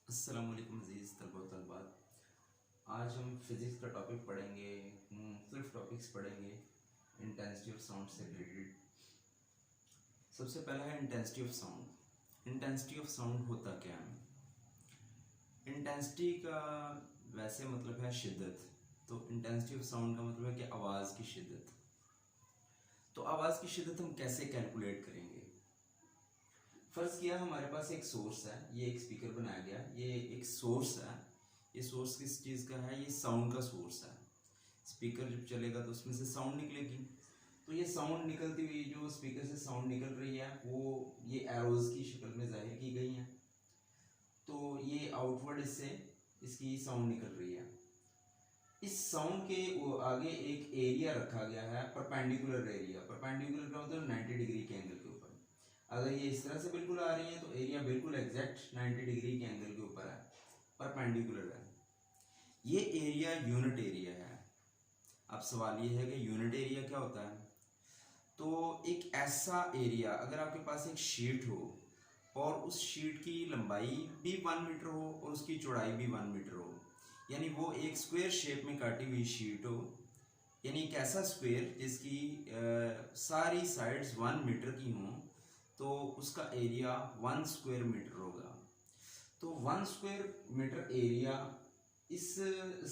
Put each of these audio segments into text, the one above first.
अस्सलाम वालेकुम अज़ीज़ तलबा व तलबात। आज हम फिज़िक्स का टॉपिक पढ़ेंगे। मुख्तलिफ टॉपिक्स पढ़ेंगे इंटेंसिटी ऑफ साउंड से रिलेटेड। सबसे पहला है intensity of sound. Intensity of sound होता क्या है? इंटेंसिटी का वैसे मतलब है शिद्दत। तो इंटेंसिटी ऑफ साउंड का मतलब है कि आवाज़ की शिद्दत। तो आवाज़ की शिद्दत हम कैसे कैलकुलेट करेंगे? फ़र्ज़ किया हमारे पास एक सोर्स है, ये एक स्पीकर बनाया गया, ये एक सोर्स है। ये सोर्स किस चीज़ का है? ये साउंड का सोर्स है। स्पीकर जब चलेगा तो उसमें से साउंड निकलेगी। तो ये साउंड निकलती हुई जो स्पीकर से साउंड निकल रही है वो ये एरोज़ की शक्ल में ज़ाहिर की गई है। तो ये आउटवर्ड इससे इसकी साउंड निकल रही है। इस साउंड के आगे एक एरिया रखा गया है, परपेंडिकुलर एरिया। परपेंडिकुलर का मतलब 90 डिग्री के एंगल के ऊपर। अगर ये इस तरह से बिल्कुल आ रही है तो एरिया बिल्कुल एग्जैक्ट 90 डिग्री के एंगल के ऊपर है, परपेंडिकुलर है। ये एरिया यूनिट एरिया है। अब सवाल ये है कि यूनिट एरिया क्या होता है? तो एक ऐसा एरिया, अगर आपके पास एक शीट हो और उस शीट की लंबाई भी 1 मीटर हो और उसकी चौड़ाई भी 1 मीटर हो, यानी वो एक स्क्वायर शेप में काटी हुई शीट हो, यानी एक ऐसा स्क्वायर जिसकी सारी साइड्स 1 मीटर की हों, तो उसका एरिया 1 स्क्वायर मीटर होगा। तो 1 स्क्वायर मीटर एरिया इस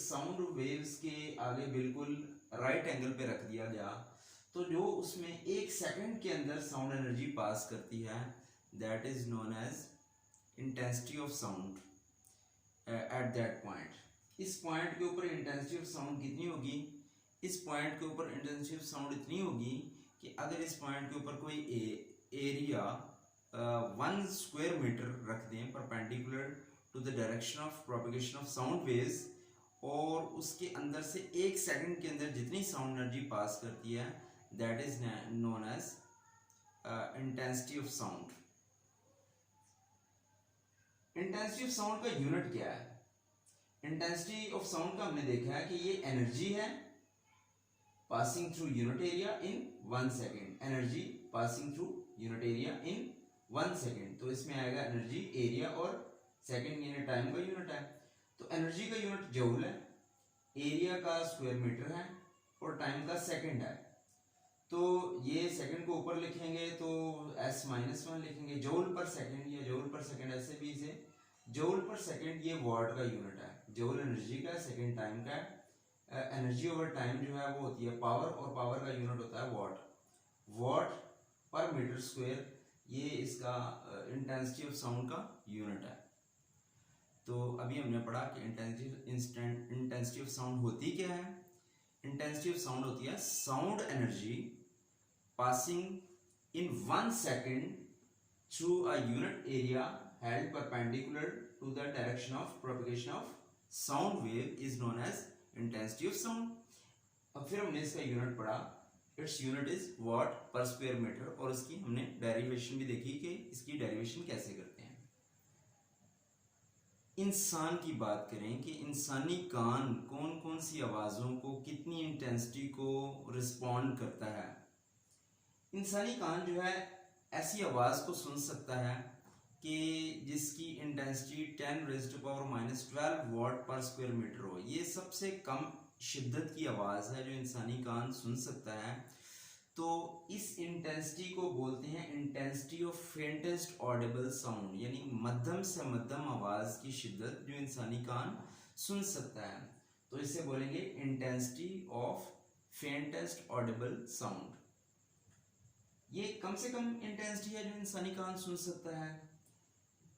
साउंड वेव्स के आगे बिल्कुल राइट एंगल पे रख दिया गया। तो जो उसमें 1 सेकंड के अंदर साउंड एनर्जी पास करती है, that is known as intensity of sound at that point. इस पॉइंट के ऊपर इंटेंसिटी ऑफ साउंड कितनी होगी? इस पॉइंट के ऊपर इंटेंसिटी ऑफ साउंड इतनी होगी कि अगर इस पॉइंट के ऊपर कोई एरिया 1 स्क्वायर मीटर रख दें perpendicular to the direction of propagation of sound waves, और उसके अंदर से 1 सेकंड के अंदर जितनी साउंड एनर्जी पास करती है, that is known as intensity of sound. Intensity of sound का यूनिट क्या है? इंटेंसिटी ऑफ साउंड का हमने देखा है कि ये एनर्जी है passing through unit area in 1 second. Energy passing through unit area in 1 second. तो इसमें आएगा एनर्जी, एरिया और सेकेंड यानी टाइम का यूनिट है। तो एनर्जी का यूनिट जूल है, एरिया का स्क्वायर मीटर है और टाइम का सेकेंड है। तो ये सेकंड को ऊपर लिखेंगे तो s-1 लिखेंगे। जूल पर सेकंड या जूल पर सेकंड, ऐसे भी इसे जूल पर सेकंड, ये वाट का यूनिट है। जूल एनर्जी का, सेकंड टाइम का है। एनर्जी ओवर टाइम जो है वो होती है पावर, और पावर का यूनिट होता है वाट। वाट पर मीटर स्क्वायर, ये इसका इंटेंसिटी ऑफ साउंड का यूनिट है। तो अभी हमने पढ़ा कि इंटेंसिटी ऑफ साउंड होती क्या है। इंटेंसिटी ऑफ साउंड होती है sound energy passing in 1 second through a unit area held perpendicular to the direction of propagation of sound wave is known as intensity of sound। अब फिर हमने इसका unit पढ़ा, इट्स यूनिट इज वाट पर square metre, और इसकी हमने derivation भी देखी कि इसकी डेरिवेशन कैसे करते हैं। इंसान की बात करें कि इंसानी कान कौन कौन सी आवाज़ों को कितनी इंटेंसिटी को रिस्पॉन्ड करता है। इंसानी कान जो है ऐसी आवाज़ को सुन सकता है कि जिसकी इंटेंसिटी 10⁻⁻12 वाट पर स्क्वायर मीटर हो। ये सबसे कम शिद्दत की आवाज़ है जो इंसानी कान सुन सकता है। तो इस इंटेंसिटी को बोलते हैं intensity of faintest audible sound, यानी मध्यम से मध्यम आवाज़ की शिद्दत जो इंसानी कान सुन सकता है। तो इसे बोलेंगे intensity of faintest audible sound. ये कम से कम इंटेंसिटी है जो इंसानी कान सुन सकता है।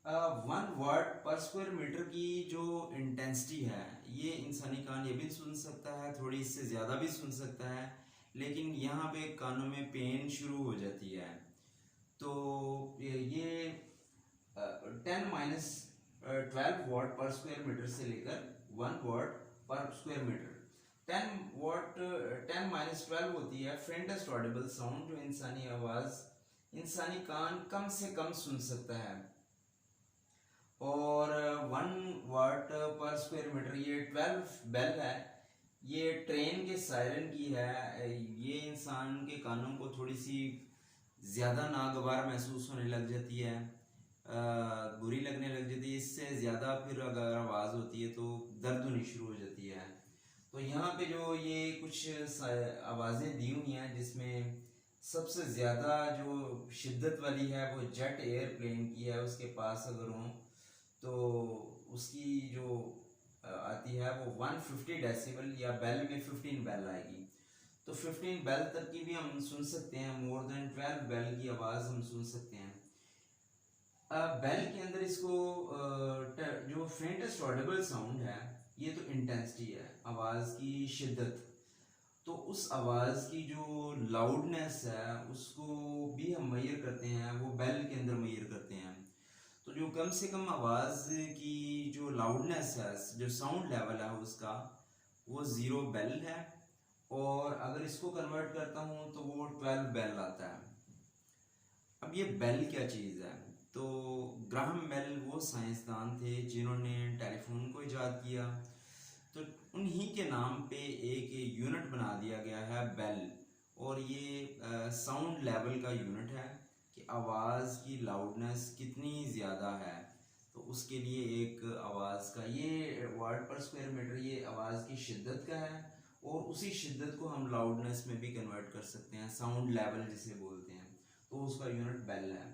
1 वाट पर स्क्वायर मीटर की जो इंटेंसिटी है, ये इंसानी कान ये भी सुन सकता है, थोड़ी इससे ज़्यादा भी सुन सकता है, लेकिन यहाँ पे कानों में पेन शुरू हो जाती है। तो ये 10⁻12 वाट पर स्क्वायर मीटर से लेकर 1 वाट पर स्क्वायर मीटर। 10⁻12 होती है फेंटेस्ट ऑडिबल साउंड, जो इंसानी आवाज़ इंसानी कान कम से कम सुन सकता है। और 1 वाट पर स्क्वायर मीटर ये 12 बेल है, ये ट्रेन के सायरन की है। ये इंसान के कानों को थोड़ी सी ज़्यादा नागवार महसूस होने लग जाती है बुरी लगने लग जाती है। इससे ज़्यादा फिर अगर आवाज़ होती है तो दर्द होनी शुरू हो जाती है। तो यहाँ पे जो ये कुछ आवाज़ें दी हुई हैं, जिसमें सबसे ज़्यादा जो शिद्दत वाली है वो जेट एयरप्लेन की है। उसके पास अगर हूँ तो उसकी जो आती है वो 150 डेसिबल, या बेल में 15 बेल आएगी। तो 15 बेल तक की भी हम सुन सकते हैं, मोर देन 12 बेल की आवाज़ हम सुन सकते हैं। बेल के अंदर इसको जो फेंटेस्ट ऑडिबल साउंड है, ये तो इंटेंसिटी है, आवाज़ की शिद्दत। तो उस आवाज़ की जो लाउडनेस है उसको भी हम मेजर करते हैं, वो बेल के अंदर मेजर करते हैं। तो जो कम से कम आवाज़ की जो लाउडनेस है, जो साउंड लेवल है उसका, वो 0 बेल है। और अगर इसको कन्वर्ट करता हूँ तो वो 12 बेल आता है। अब ये बेल क्या चीज़ है? तो ग्राहम बेल वो साइंसदान थे जिन्होंने टेलीफोन को इजाद किया। तो उन्हीं के नाम पे एक यूनिट बना दिया गया है बेल। और ये साउंड लेवल का यूनिट है कि आवाज़ की लाउडनेस कितनी ज़्यादा है। तो उसके लिए एक आवाज़ का ये वाट पर स्क्वायर मीटर, ये आवाज़ की शिद्दत का है। और उसी शिद्दत को हम लाउडनेस में भी कन्वर्ट कर सकते हैं, साउंड लेवल जिसे बोलते हैं। तो उसका यूनिट बेल है।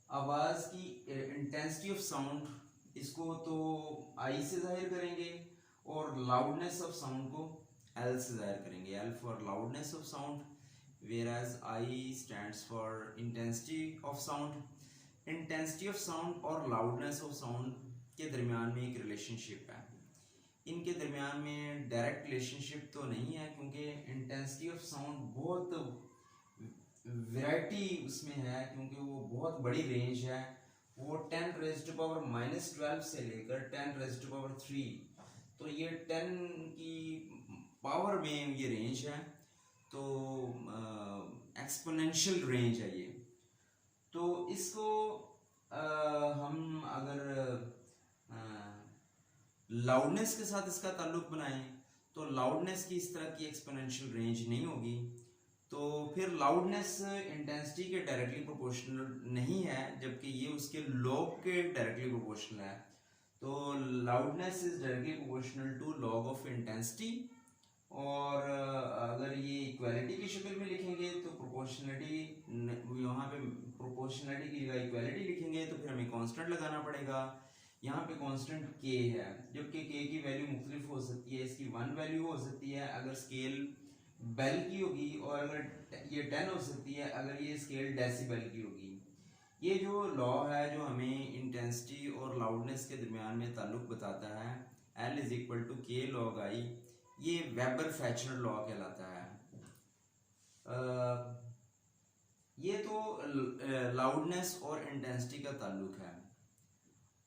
आवाज़ की इंटेंसिटी ऑफ साउंड, इसको तो आई से जाहिर करेंगे, और लाउडनेस ऑफ साउंड को एल से जाहिर करेंगे। L for loudness of sound, whereas I stands for intensity of sound. Intensity of sound और लाउडनेस ऑफ साउंड के दरमियान में एक रिलेशनशिप है। इनके दरमियान में डायरेक्ट रिलेशनशिप तो नहीं है, क्योंकि इंटेंसिटी ऑफ साउंड बहुत वैरायटी उसमें है, क्योंकि वो बहुत बड़ी रेंज है। वो 10⁻⁻12 से लेकर 10⁻3, तो ये 10 की पावर में ये रेंज है। तो एक्सपोनेंशियल रेंज है ये। तो इसको हम अगर लाउडनेस के साथ इसका ताल्लुक बनाएं तो लाउडनेस की इस तरह की एक्सपोनेंशियल रेंज नहीं होगी। तो फिर लाउडनेस इंटेंसिटी के डायरेक्टली प्रोपोर्शनल नहीं है, जबकि ये उसके लॉग के डायरेक्टली प्रोपोर्शनल है। तो loudness is directly proportional to log of intensity. और अगर ये इक्वालिटी की शक्ल में लिखेंगे तो प्रोपोर्शनलिटी, यहाँ पे प्रोपोर्शनलिटी की जगह इक्वालिटी लिखेंगे तो फिर हमें कांस्टेंट लगाना पड़ेगा। यहाँ पे कांस्टेंट k है, जबकि k की वैल्यू मुख्तलिफ हो सकती है। इसकी 1 वैल्यू हो सकती है अगर स्केल बेल की होगी, और अगर ये 10 हो सकती है अगर ये स्केल डेसिबल की होगी। ये जो लॉ है जो हमें इंटेंसिटी और लाउडनेस के दरमियान में ताल्लुक बताता है, L is equal to K log आई, ये वेबर फैचर लॉ कहलाता है। ये तो लाउडनेस और इंटेंसिटी का ताल्लुक है।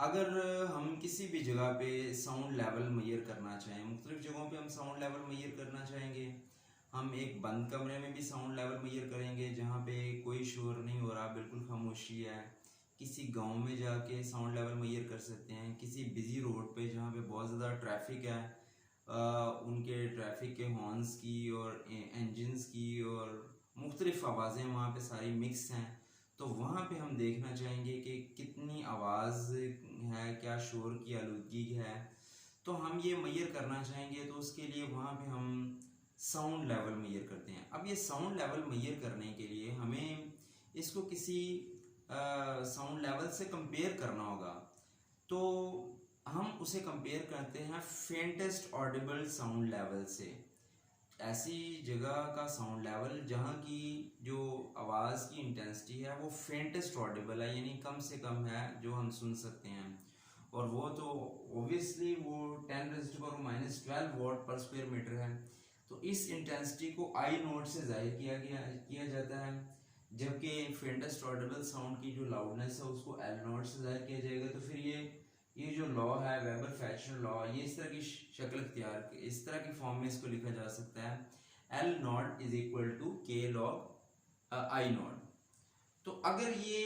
अगर हम किसी भी जगह पे साउंड लेवल मेजर करना चाहें, मुख्तलिफ जगहों पे हम साउंड लेवल मेजर करना चाहेंगे। हम एक बंद कमरे में भी साउंड लेवल मेजर करेंगे जहाँ पे कोई शोर नहीं हो रहा, बिल्कुल खामोशी है। किसी गांव में जाके साउंड लेवल मेजर कर सकते हैं। किसी बिजी रोड पे जहाँ पे बहुत ज़्यादा ट्रैफिक है, उनके ट्रैफिक के हॉर्न्स की और इंजन्स की और मुख्तलिफ आवाज़ें वहाँ पे सारी मिक्स हैं। तो वहाँ पे हम देखना चाहेंगे कि कितनी आवाज़ है, क्या शोर की आलूदगी है। तो हम ये मेजर करना चाहेंगे तो उसके लिए वहाँ पे हम साउंड लेवल मेजर करते हैं। अब ये साउंड लेवल मेजर करने के लिए हमें इसको किसी साउंड लेवल से कंपेयर करना होगा। तो हम उसे कंपेयर करते हैं फेंटेस्ट ऑडिबल साउंड लेवल से। ऐसी जगह का साउंड लेवल जहाँ की जो आवाज़ की इंटेंसिटी है वो फेंटेस्ट ऑडिबल है, यानी कम से कम है जो हम सुन सकते हैं। और वो तो ओबियसली वो 10⁻⁻12 वॉट पर स्क्वायर मीटर है। तो इस इंटेंसिटी को आई नोट से जाहिर किया जाता है, जबकि फेंटेस्ट ऑडिबल साउंड की जो लाउडनेस है उसको एल नोट से जाहिर किया जाएगा। तो फिर ये जो लॉ है वेबर फैचर लॉ, ये इस तरह की शक्ल इख्तियार, इस तरह की फॉर्म में इसको लिखा जा सकता है। L not is equal to K log I not. तो अगर ये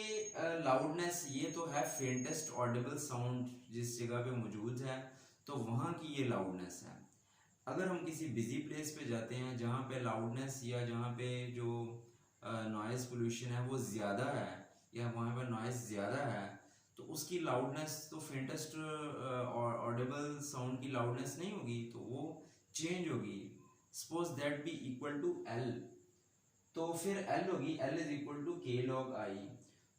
लाउडनेस, ये तो है फेंटेस्ट ऑडिबल साउंड जिस जगह पे मौजूद है, तो वहाँ की ये लाउडनेस है। अगर हम किसी बिजी प्लेस पे जाते हैं जहाँ पे लाउडनेस या जहाँ पे जो नॉइज़ पोल्यूशन है वो ज़्यादा है, या वहाँ पर नॉइज़ ज़्यादा है तो उसकी लाउडनेस तो फेंटेस्ट ऑडिबल साउंड की लाउडनेस नहीं होगी, तो वो चेंज होगी। Suppose that B equal to L, तो फिर एल होगी L is equal to K log I.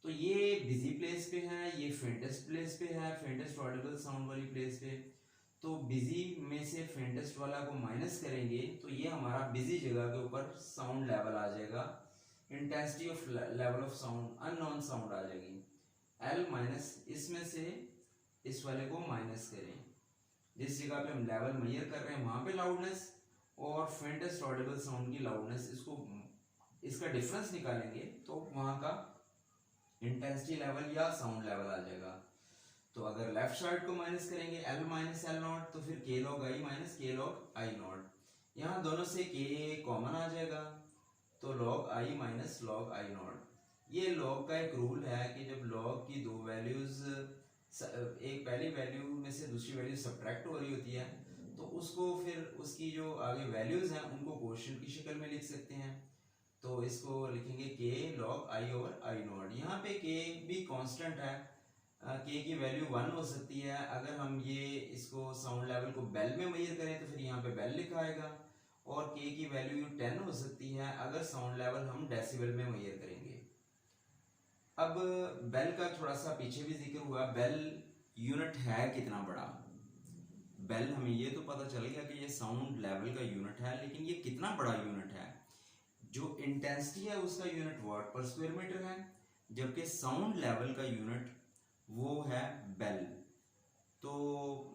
तो ये बिजी प्लेस पे है, ये फेंटेस्ट प्लेस पे है, फेंटेस्ट ऑडिबल साउंड वाली प्लेस पे। तो बिजी में से फेंटेस्ट वाला को माइनस करेंगे तो ये हमारा बिजी जगह के ऊपर साउंड लेवल आ जाएगा, intensity of level of sound unknown sound आ जाएगी। एल माइनस इसमें से इस वाले को माइनस करें, जिस जगह पे हम लेवल मेजर कर रहे हैं वहां पे लाउडनेस और फेंटेस्ट ऑडिबल साउंड की लाउडनेस, इसका डिफरेंस निकालेंगे तो वहां का इंटेंसिटी लेवल या साउंड लेवल आ जाएगा। तो अगर लेफ्ट साइड को माइनस करेंगे एल माइनस एल नॉट, तो फिर के लॉग आई माइनस के लॉग आई नॉट। यहाँ दोनों से के कॉमन आ जाएगा, तो log I minus log I not. ये लॉग का एक रूल है कि जब लॉग की दो वैल्यूज, एक पहली वैल्यू में से दूसरी वैल्यू सब्ट्रैक्ट हो रही होती है, तो उसको फिर उसकी जो आगे वैल्यूज हैं उनको क्वोशिएंट की शक्ल में लिख सकते हैं। तो इसको लिखेंगे के log I over I not. यहाँ पे के भी कांस्टेंट है, के की वैल्यू 1 हो सकती है। अगर हम ये इसको साउंड लेवल को बेल में मेजर करें तो फिर यहाँ पे बेल लिखा आएगा, और के की वैल्यू 10 हो सकती है अगर साउंड लेवल हम डेसिबल में मेजर करेंगे। अब बेल का थोड़ा सा पीछे भी जिक्र हुआ, बेल यूनिट है कितना बड़ा। बेल हमें ये तो पता चल गया कि ये साउंड लेवल का यूनिट है, लेकिन ये कितना बड़ा यूनिट है। जो इंटेंसिटी है उसका यूनिट वाट पर स्क्वायर मीटर है, जबकि साउंड लेवल का यूनिट वो है बेल। तो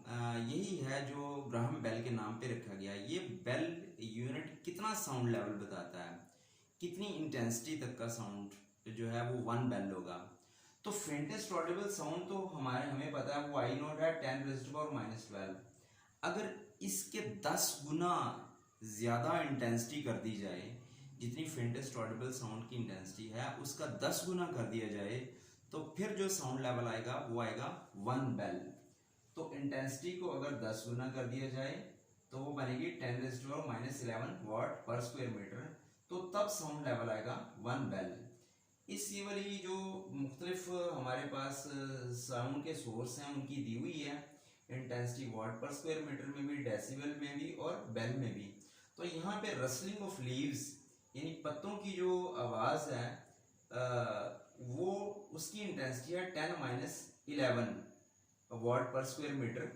यही है जो ग्राहम बेल के नाम पे रखा गया। ये बेल यूनिट कितना साउंड लेवल बताता है, कितनी इंटेंसिटी तक का साउंड जो है वो 1 बेल होगा। तो फेंटेस्ट ऑडिबल साउंड तो हमें पता है वो आई नॉट है 10⁻⁻12। अगर इसके 10 गुना ज़्यादा इंटेंसिटी कर दी जाए, जितनी फेंटेस्ट ऑडिबल साउंड की इंटेंसिटी है उसका 10 गुना कर दिया जाए, तो फिर जो साउंड लेवल आएगा वो आएगा 1 बेल। तो इंटेंसिटी को अगर 10 गुना कर दिया जाए तो वो बनेगी 10⁻11 वाट पर स्क्वायर मीटर, तो तब साउंड लेवल आएगा 1 बेल। इस ये वाली जो मुख्तलिफ हमारे पास साउंड के सोर्स हैं उनकी दी हुई है इंटेंसिटी वाट पर स्क्वायर मीटर में भी, डेसिबल में भी और बेल में भी। तो यहाँ पे रसलिंग ऑफ लीव्स यानी पत्तों की जो आवाज़ है वो उसकी इंटेंसिटी है 10⁻11 वाट पर स्क्वायर मीटर,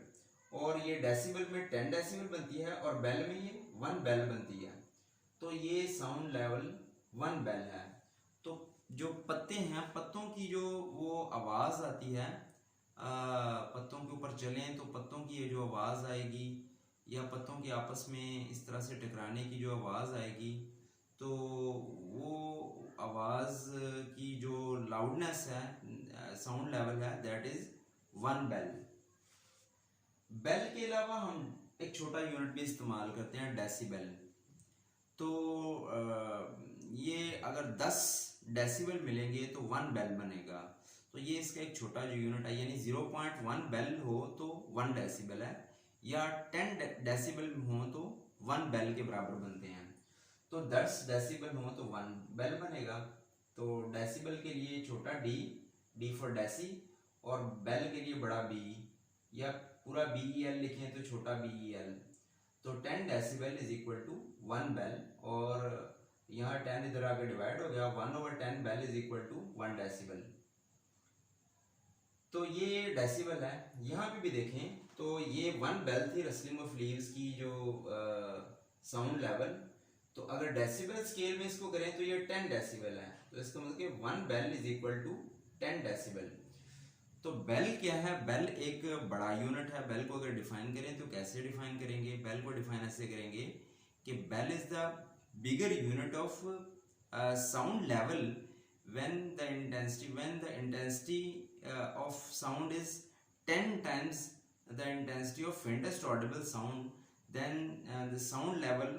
और ये डेसिबल में 10 डेसिबल बनती है और बेल में ये 1 बेल बनती है। तो ये साउंड लेवल 1 बेल है। तो जो पत्ते हैं, पत्तों की जो वो आवाज़ आती है, पत्तों के ऊपर चलें तो पत्तों की ये जो आवाज़ आएगी, या पत्तों के आपस में इस तरह से टकराने की जो आवाज़ आएगी, तो वो आवाज़ की जो लाउडनेस है, साउंड लेवल है, दैट इज़ 1 बेल। बेल के अलावा हम एक छोटा यूनिट भी इस्तेमाल करते हैं, डेसिबल। तो ये अगर 10 डेसिबल मिलेंगे तो 1 बेल बनेगा। तो ये इसका एक छोटा जो यूनिट है, यानी 0.1 बेल हो तो 1 डेसिबल है, या 10 डेसिबल हो तो 1 बेल के बराबर बनते हैं। तो 10 डेसिबल हो तो 1 बेल बनेगा। तो डेसिबल के लिए छोटा डी, डी फॉर डेसी, और बेल के लिए बड़ा बी, या पूरा BEL लिखें तो छोटा BEL। तो 10 decibel is equal to 1 bel, और यहाँ 10 इधर आके डिवाइड हो गया, 1/10 bel is equal to 1 decibel. तो ये डेसिबल है। यहाँ पे भी देखें तो ये 1 बेल थी रसलिंग ऑफ लीव्स की जो साउंड लेवल। तो अगर डेसिबल स्केल में इसको करें तो ये 10 डेसिबल है, तो इसका मतलब कि 1 bel is equal to 10 decibel. तो बेल क्या है? बेल एक बड़ा यूनिट है। बेल को अगर डिफाइन करें तो कैसे डिफाइन करेंगे? बेल को डिफाइन ऐसे करेंगे कि bel is the bigger unit of sound level when the intensity of sound is 10 times the intensity of faintest audible sound, then the sound level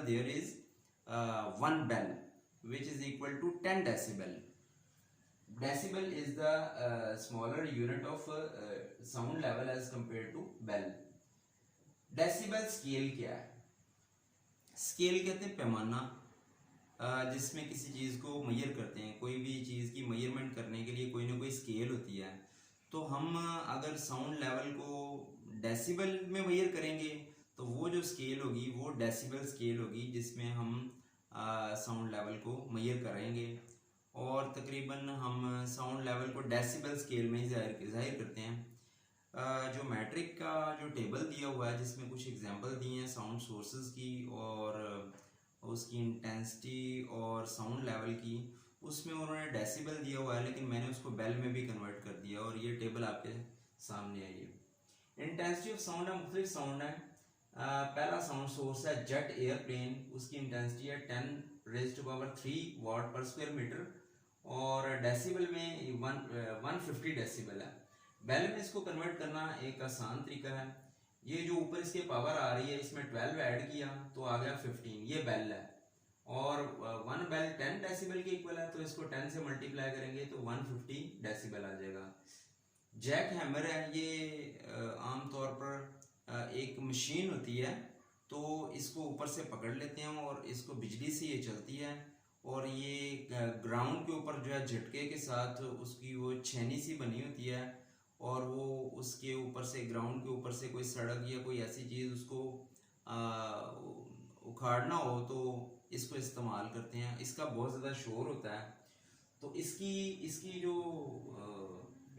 there is 1 bell, which is equal to 10 decibel. Decibel is the smaller unit of sound level as compared to bell. Decibel scale क्या है? Scale कहते हैं पैमाना, जिसमें किसी चीज़ को major करते हैं, कोई भी चीज़ की मेजरमेंट करने के लिए कोई ना कोई स्केल होती है। तो हम अगर साउंड लेवल को डेसिबल में मेजर करेंगे तो वो जो स्केल होगी वो डेसिबल स्केल होगी, जिसमें हम साउंड लेवल को मेजर करेंगे। और तकरीबन हम साउंड लेवल को डेसिबल स्केल में ही जाहिर करते हैं। जो मैट्रिक का जो टेबल दिया हुआ है जिसमें कुछ एग्जांपल दिए हैं साउंड सोर्सेज की और उसकी इंटेंसिटी और साउंड लेवल की, उसमें उन्होंने डेसिबल दिया हुआ है, लेकिन मैंने उसको बेल में भी कन्वर्ट कर दिया और ये टेबल आपके सामने है। ये इंटेंसिटी ऑफ साउंड है, मुख्तलिफ साउंड है। पहला साउंड सोर्स है जेट एयरप्लेन, उसकी इंटेंसिटी है 10⁻³ वाट पर स्क्वायर मीटर और डेसिबल में 150 डेसिबल है। बेल में इसको कन्वर्ट करना एक आसान तरीका है। ये जो ऊपर इसके पावर आ रही है इसमें 12 ऐड किया तो आ गया 15, ये बेल है। और 1 बेल 10 डेसिबल के इक्वल है, तो इसको 10 से मल्टीप्लाई करेंगे तो 150 डेसिबल आ जाएगा। जैक हैमर है, ये आमतौर पर एक मशीन होती है, तो इसको ऊपर से पकड़ लेते हैं और इसको बिजली से ये चलती है और ये ग्राउंड के ऊपर जो है झटके के साथ उसकी वो छेनी सी बनी होती है और वो उसके ऊपर से ग्राउंड के ऊपर से कोई सड़क या कोई ऐसी चीज़ उसको उखाड़ना हो तो इसको इस्तेमाल करते हैं। इसका बहुत ज़्यादा शोर होता है, तो इसकी इसकी जो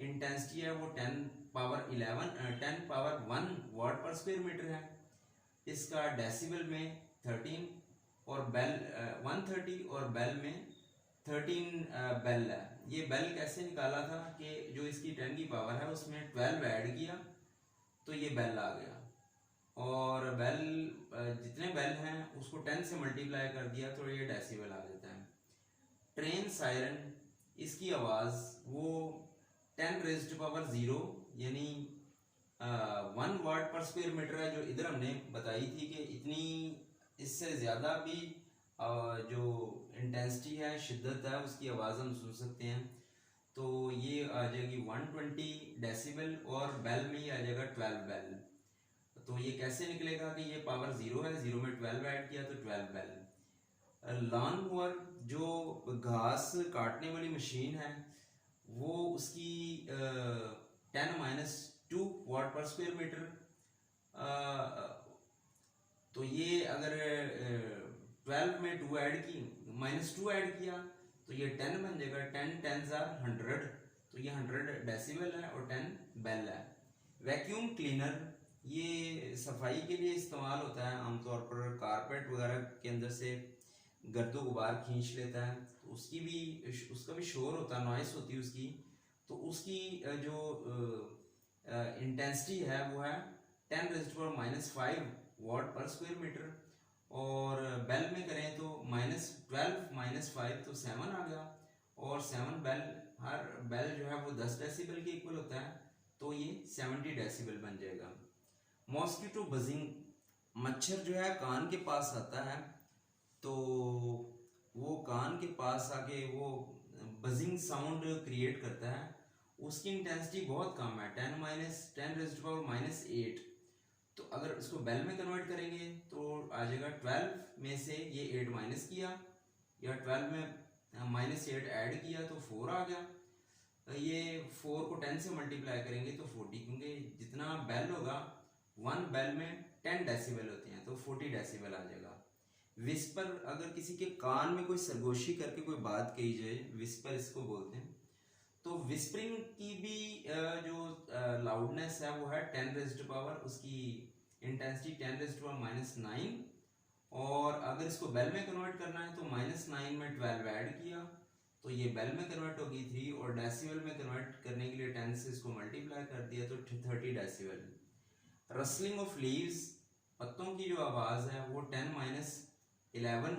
इंटेंसिटी है वो 10⁻1 वाट पर स्क्वायर मीटर है। इसका डेसिबल में 13 और बेल 130 और बेल में 13 बेल है। ये बेल कैसे निकाला था कि जो इसकी 10 की पावर है उसमें 12 ऐड किया तो ये बेल आ गया, और बेल जितने बेल हैं उसको 10 से मल्टीप्लाई कर दिया तो ये डेसिबल आ जाता है। ट्रेन सायरन, इसकी आवाज़ वो 10⁻0 यानी 1 वाट पर स्क्वायर मीटर है, जो इधर हमने बताई थी कि इतनी इससे ज़्यादा भी जो इंटेंसिटी है, शिद्दत है, उसकी आवाज़ हम सुन सकते हैं। तो ये आ जाएगी 120 डेसिबल और बेल में ही आ जाएगा 12 बेल। तो ये कैसे निकलेगा कि ये पावर 0 है, 0 में 12 ऐड किया तो 12 बेल। लॉन मोवर, जो घास काटने वाली मशीन है, वो उसकी 10⁻² वाट पर स्क्वायर मीटर, तो ये अगर 12 में 2 ऐड की -2 ऐड किया तो ये 10 बन जाएगा। 10 10s are 100, तो ये 100 डेसिबल है और 10 बेल है। वैक्यूम क्लीनर, ये सफाई के लिए इस्तेमाल होता है, आमतौर पर कारपेट वगैरह के अंदर से गर्दो गुबार खींच लेता है, तो उसका भी शोर होता है, नॉइस होती है उसकी। तो उसकी जो इंटेंसिटी है वो है 10⁻⁵ वाट पर स्क्वायर मीटर, और बेल में करें तो -12 -5 तो 7 आ गया, और 7 बेल, हर बेल जो है वो 10 डेसिबल के इक्वल होता है, तो ये 70 डेसिबल बन जाएगा। मॉस्किटो बजिंग, मच्छर जो है कान के पास आता है, तो वो कान के पास आके वो बजिंग साउंड क्रिएट करता है। उसकी इंटेंसिटी बहुत कम है, 10⁻⁸ तो अगर इसको बेल में कन्वर्ट करेंगे तो आ जाएगा 12 में से ये 8 माइनस किया, या 12 में -8 ऐड किया तो 4 आ गया। ये 4 को 10 से मल्टीप्लाई करेंगे तो 40, क्योंकि जितना बेल होगा 1 बेल में 10 डेसिबल होते हैं, तो 40 डेसिबल आ जाएगा। विस्पर, अगर किसी के कान में कोई सरगोशी करके कोई बात कही जाए, विस्पर इसको बोलते हैं। तो विस्परिंग की भी जो लाउडनेस है वो है 10⁻, उसकी इंटेंसिटी 10⁻⁹, और अगर इसको बेल में कन्वर्ट करना है तो -9 में 12 ऐड किया तो ये बेल में कन्वर्ट होगी 3, और डेसिबल में कन्वर्ट करने के लिए 10 से इसको मल्टीप्लाई कर दिया तो 30 डेसिबल। रसलिंग ऑफ लीव्स, पत्तों की जो आवाज़ है वो 10⁻11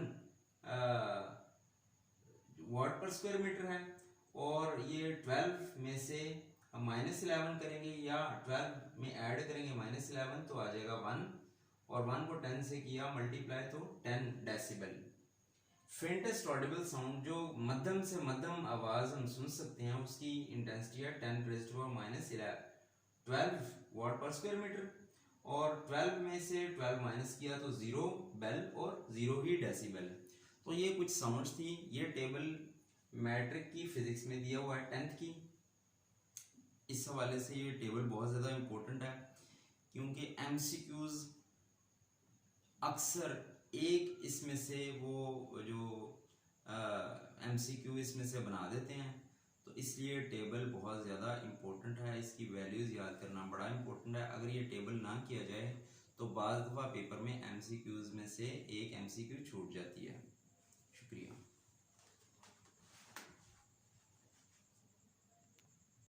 वाट पर स्क्वायर मीटर है, और ये 12 में से -11 करेंगे या 12 में ऐड करेंगे -11 तो आ जाएगा 1, और 1 को 10 से किया मल्टीप्लाई तो 10 डेसिबल। फेंटेस्ट ऑडिबल साउंड, जो मध्यम से मध्यम आवाज़ हम सुन सकते हैं, उसकी इंटेंसिटी है 10⁻12 वाट पर स्क्वायर मीटर, और 12 में से 12 माइनस किया तो 0 बेल और 0 ही डेसिबल। तो तो ये कुछ साउंड्स थी। ये टेबल मैट्रिक की फिजिक्स में दिया हुआ है 10th की। इस हवाले से ये टेबल बहुत ज़्यादा इम्पोर्टेंट है, क्योंकि एमसीक्यूज अक्सर एक इसमें से वो जो एमसीक्यू इसमें से बना देते हैं। तो इसलिए टेबल बहुत ज़्यादा इम्पोर्टेंट है, इसकी वैल्यूज़ याद करना बड़ा इम्पोर्टेंट है। अगर ये टेबल ना किया जाए तो बाज़ दफ़ा पेपर में एमसीक्यूज़ में से एक एमसीक्यू छूट जाती है। शुक्रिया।